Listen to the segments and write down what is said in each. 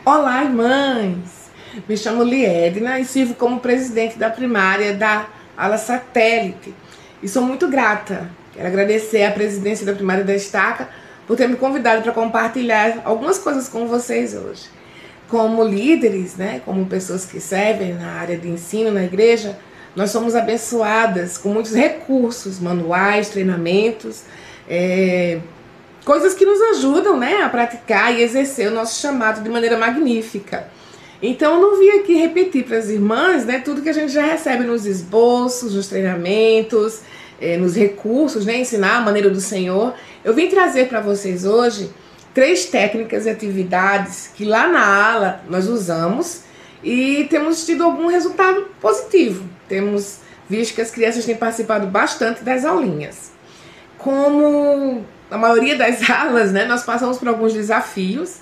Olá, irmãs! Me chamo Liedna e sirvo como presidente da primária da ala satélite. E sou muito grata. Quero agradecer à presidência da primária da Estaca por ter me convidado para compartilhar algumas coisas com vocês hoje. Como líderes, né, como pessoas que servem na área de ensino na igreja, nós somos abençoadas com muitos recursos, manuais, treinamentos, coisas que nos ajudam, né, a praticar e exercer o nosso chamado de maneira magnífica. Então eu não vim aqui repetir para as irmãs, né, tudo que a gente já recebe nos esboços, nos treinamentos, nos recursos, né, ensinar a maneira do Senhor. Eu vim trazer para vocês hoje 3 técnicas e atividades que lá na ala nós usamos e temos tido algum resultado positivo. Temos visto que as crianças têm participado bastante das aulinhas. Como a maioria das alas, né, nós passamos por alguns desafios.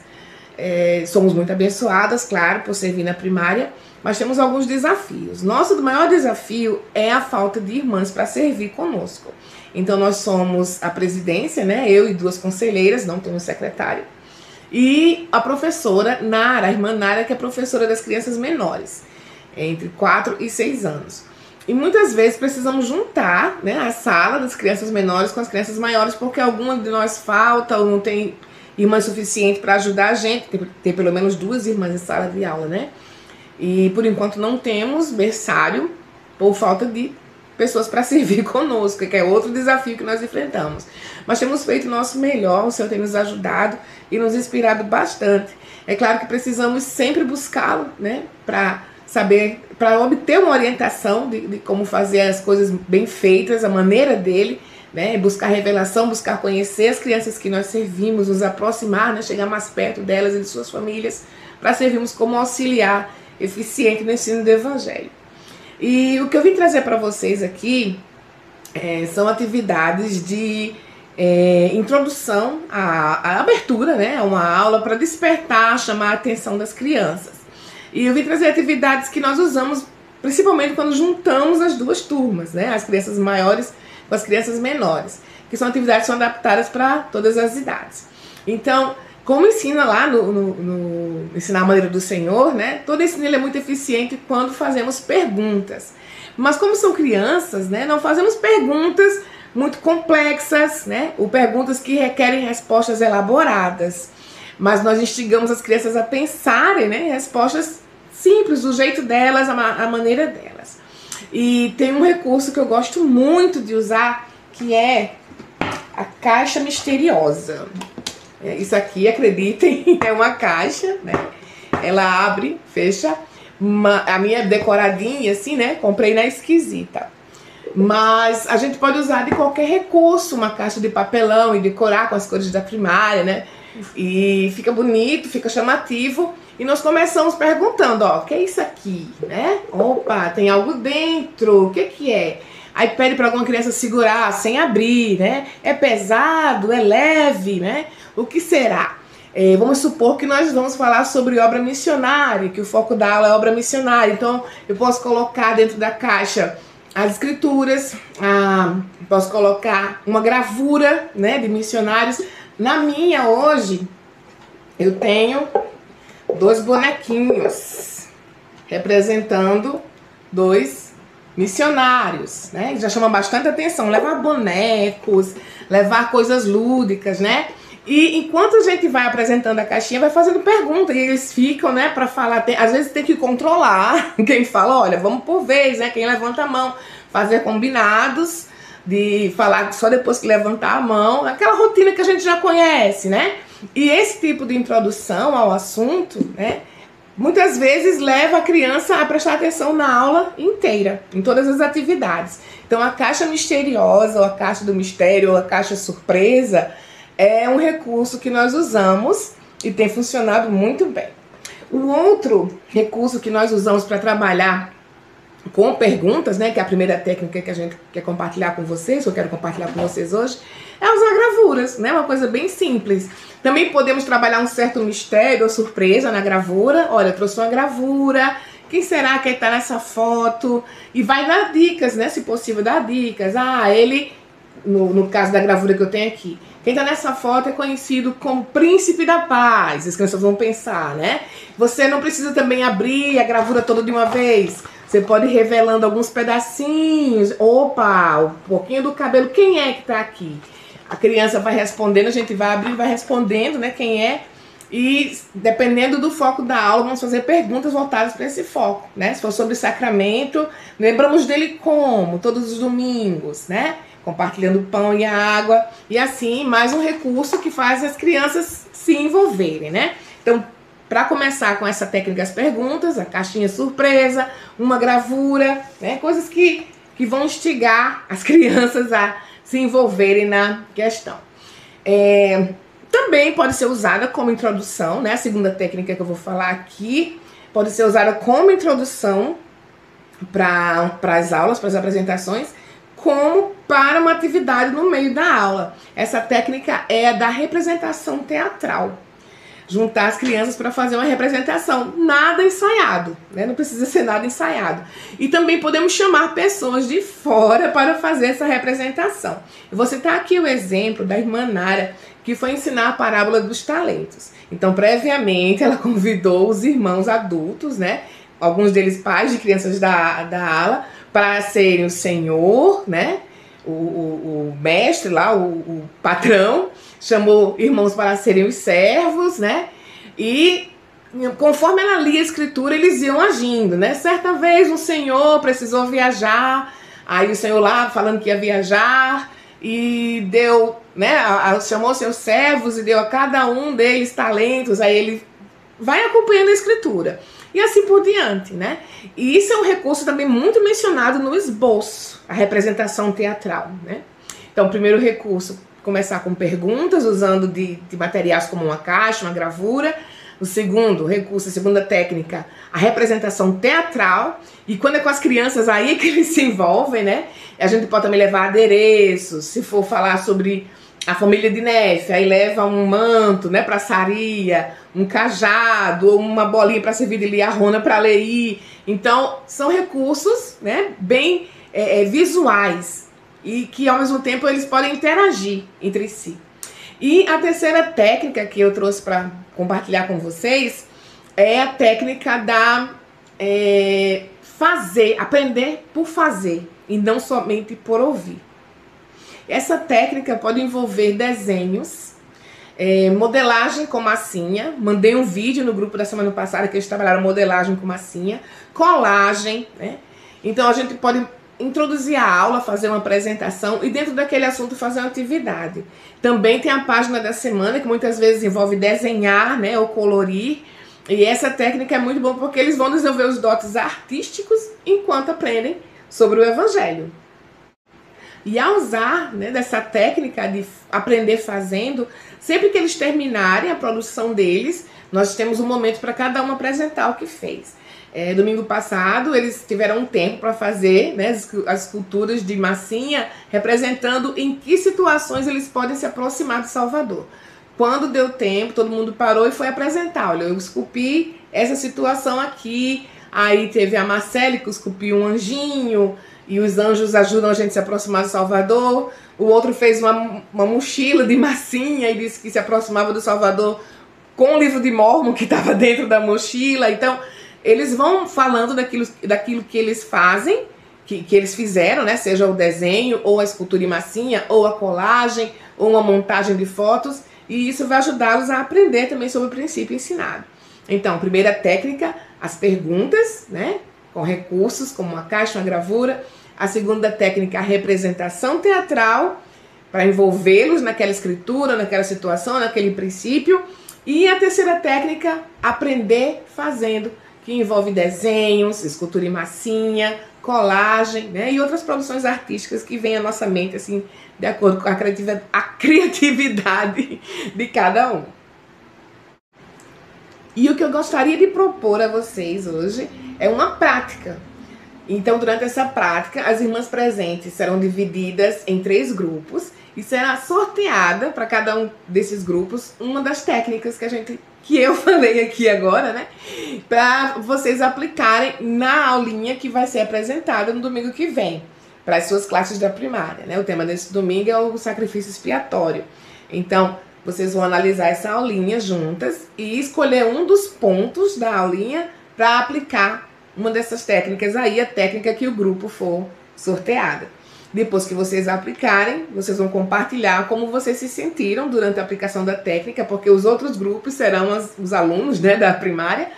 Somos muito abençoadas, claro, por servir na primária, mas temos alguns desafios. Nosso maior desafio é a falta de irmãs para servir conosco. Então nós somos a presidência, né, eu e 2 conselheiras, não temos secretário, e a professora Nara, a irmã Nara, que é professora das crianças menores, entre 4 e 6 anos. E muitas vezes precisamos juntar, né, a sala das crianças menores com as crianças maiores, porque alguma de nós falta ou não tem irmã suficiente para ajudar a gente, ter pelo menos 2 irmãs em sala de aula, né? E por enquanto não temos berçário por falta de pessoas para servir conosco, que é outro desafio que nós enfrentamos. Mas temos feito o nosso melhor, o Senhor tem nos ajudado e nos inspirado bastante. É claro que precisamos sempre buscá-lo, né, para saber, para obter uma orientação de como fazer as coisas bem feitas, a maneira dele, né, buscar revelação, buscar conhecer as crianças que nós servimos, nos aproximar, né, chegar mais perto delas e de suas famílias, para servirmos como auxiliar eficiente no ensino do Evangelho. E o que eu vim trazer para vocês aqui são atividades de introdução à abertura, né, a uma aula para despertar, chamar a atenção das crianças. E eu vim trazer atividades que nós usamos principalmente quando juntamos as 2 turmas, né, as crianças maiores com as crianças menores, que são atividades que são adaptadas para todas as idades. Então, como ensina lá no Ensinar a Maneira do Senhor, né, todo ensino ele é muito eficiente quando fazemos perguntas. Mas como são crianças, né, não fazemos perguntas muito complexas, né, ou perguntas que requerem respostas elaboradas. Mas nós instigamos as crianças a pensarem, né, em respostas simples, do jeito delas, a maneira delas. E tem um recurso que eu gosto muito de usar, que é a caixa misteriosa. Isso aqui, acreditem, é uma caixa, né? Ela abre, fecha. A minha é decoradinha, assim, né? Comprei na Esquisita. Mas a gente pode usar de qualquer recurso, uma caixa de papelão e decorar com as cores da primária, né? E fica bonito, fica chamativo. E nós começamos perguntando, ó, o que é isso aqui, né? Opa, tem algo dentro, o que é? Aí pede para alguma criança segurar sem abrir, né? É pesado, é leve, né? O que será? Vamos supor que nós vamos falar sobre obra missionária, que o foco da aula é obra missionária. Então, eu posso colocar dentro da caixa as escrituras, posso colocar uma gravura, né, de missionários. Na minha, hoje, eu tenho 2 bonequinhos representando 2 missionários, né? Já chama bastante atenção, levar bonecos, levar coisas lúdicas, né? E enquanto a gente vai apresentando a caixinha, vai fazendo pergunta, e eles ficam, né, para falar, às vezes tem que controlar quem fala, olha, vamos por vez, né, quem levanta a mão, fazer combinados de falar só depois que levantar a mão, aquela rotina que a gente já conhece, né? E esse tipo de introdução ao assunto, né, muitas vezes leva a criança a prestar atenção na aula inteira, em todas as atividades. Então a caixa misteriosa, ou a caixa do mistério, ou a caixa surpresa, é um recurso que nós usamos e tem funcionado muito bem. O outro recurso que nós usamos para trabalhar com perguntas, né, que é a primeira técnica que a gente quer compartilhar com vocês, que eu quero compartilhar com vocês hoje, é usar gravuras, né, uma coisa bem simples. Também podemos trabalhar um certo mistério ou surpresa na gravura. Olha, eu trouxe uma gravura, quem será que está nessa foto? E vai dar dicas, né, se possível dar dicas. Ele no caso da gravura que eu tenho aqui, Quem está nessa foto é conhecido como Príncipe da Paz. As crianças vão pensar, né? Você não precisa também abrir a gravura toda de uma vez. Você pode ir revelando alguns pedacinhos. Opa, um pouquinho do cabelo. Quem é que está aqui? A criança vai respondendo, a gente vai abrindo, vai respondendo, né? Quem é? E dependendo do foco da aula, vamos fazer perguntas voltadas para esse foco, né? Se for sobre sacramento, lembramos dele como? Todos os domingos, né? Compartilhando o pão e a água. E assim, mais um recurso que faz as crianças se envolverem, né? Então, para começar com essa técnica das perguntas, a caixinha surpresa, uma gravura, né? Coisas que vão instigar as crianças a se envolverem na questão. Também pode ser usada como introdução, né? A segunda técnica que eu vou falar aqui pode ser usada como introdução para as aulas, para as apresentações, como para uma atividade no meio da aula. Essa técnica é a da representação teatral. Juntar as crianças para fazer uma representação, nada ensaiado, né? Não precisa ser nada ensaiado. E também podemos chamar pessoas de fora para fazer essa representação. Eu vou citar aqui o exemplo da irmã Nara, que foi ensinar a parábola dos talentos. Então, previamente, ela convidou os irmãos adultos, né? Alguns deles pais de crianças da ala, para serem o senhor, né? O mestre lá, o patrão, chamou irmãos para serem os servos, né? E conforme ela lia a escritura, eles iam agindo, né? Certa vez um senhor precisou viajar, aí o senhor lá falando que ia viajar e deu, né? Chamou seus servos e deu a cada um deles talentos, aí ele vai acompanhando a escritura. E assim por diante, né? E isso é um recurso também muito mencionado no esboço, a representação teatral, né? Então, o primeiro recurso, começar com perguntas, usando de materiais como uma caixa, uma gravura. O segundo recurso, a segunda técnica, a representação teatral. E quando é com as crianças, aí é que eles se envolvem, né? A gente pode também levar adereços, se for falar sobre a família de Nefe, aí leva um manto, né, para Saria, um cajado, ou uma bolinha para servir de liarrona para Leí. Então, são recursos, né, bem visuais e que, ao mesmo tempo, eles podem interagir entre si. E a terceira técnica que eu trouxe para compartilhar com vocês é a técnica da aprender por fazer e não somente por ouvir. Essa técnica pode envolver desenhos, modelagem com massinha. Mandei um vídeo no grupo da semana passada que eles trabalharam modelagem com massinha, colagem, né? Então a gente pode introduzir a aula, fazer uma apresentação e dentro daquele assunto fazer uma atividade. Também tem a página da semana que muitas vezes envolve desenhar, né, ou colorir. E essa técnica é muito boa porque eles vão desenvolver os dotes artísticos enquanto aprendem sobre o Evangelho. E ao usar, né, dessa técnica de aprender fazendo, sempre que eles terminarem a produção deles, nós temos um momento para cada um apresentar o que fez. Domingo passado, eles tiveram um tempo para fazer, né, as esculturas de massinha, representando em que situações eles podem se aproximar do Salvador. Quando deu tempo, todo mundo parou e foi apresentar. Olha, eu esculpi essa situação aqui, aí teve a Marcele que esculpiu um anjinho, e os anjos ajudam a gente a se aproximar do Salvador. O outro fez uma mochila de massinha e disse que se aproximava do Salvador com o livro de Mórmon que estava dentro da mochila. Então, eles vão falando daquilo que eles fazem, que eles fizeram, né? Seja o desenho, ou a escultura em massinha, ou a colagem, ou uma montagem de fotos. E isso vai ajudá-los a aprender também sobre o princípio ensinado. Então, primeira técnica, as perguntas, né? Com recursos como uma caixa, uma gravura. A segunda técnica, a representação teatral, para envolvê-los naquela escritura, naquela situação, naquele princípio. E a terceira técnica, aprender fazendo, que envolve desenhos, escultura em massinha, colagem, né? E outras produções artísticas que vêm à nossa mente, assim, de acordo com a criatividade de cada um. E o que eu gostaria de propor a vocês hoje é uma prática. Então, durante essa prática, as irmãs presentes serão divididas em 3 grupos e será sorteada para cada um desses grupos uma das técnicas que eu falei aqui agora, né? Para vocês aplicarem na aulinha que vai ser apresentada no domingo que vem, para as suas classes da primária, né? O tema desse domingo é o sacrifício expiatório. Então, vocês vão analisar essa aulinha juntas e escolher um dos pontos da aulinha para aplicar uma dessas técnicas aí, a técnica que o grupo for sorteada. Depois que vocês aplicarem, vocês vão compartilhar como vocês se sentiram durante a aplicação da técnica, porque os outros grupos serão os alunos, né, da primária,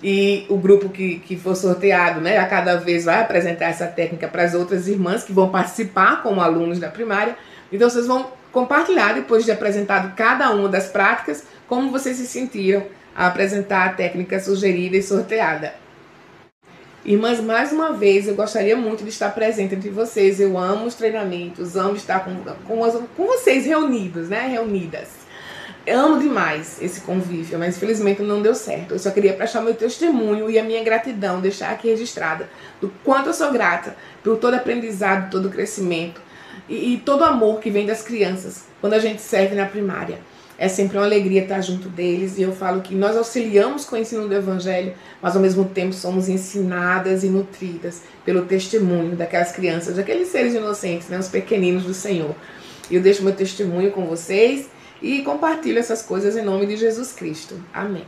e o grupo que for sorteado, né, a cada vez vai apresentar essa técnica para as outras irmãs que vão participar como alunos da primária. Então vocês vão compartilhar, depois de apresentado cada uma das práticas, como vocês se sentiram a apresentar a técnica sugerida e sorteada. Irmãs, mais uma vez, eu gostaria muito de estar presente entre vocês. Eu amo os treinamentos, amo estar com vocês reunidos, né? Reunidas. Eu amo demais esse convívio, mas infelizmente não deu certo. Eu só queria prestar meu testemunho e a minha gratidão, deixar aqui registrada do quanto eu sou grata por todo aprendizado, todo crescimento e todo amor que vem das crianças quando a gente serve na primária. É sempre uma alegria estar junto deles, e eu falo que nós auxiliamos com o ensino do Evangelho, mas ao mesmo tempo somos ensinadas e nutridas pelo testemunho daquelas crianças, daqueles seres inocentes, né, os pequeninos do Senhor. Eu deixo meu testemunho com vocês e compartilho essas coisas em nome de Jesus Cristo. Amém.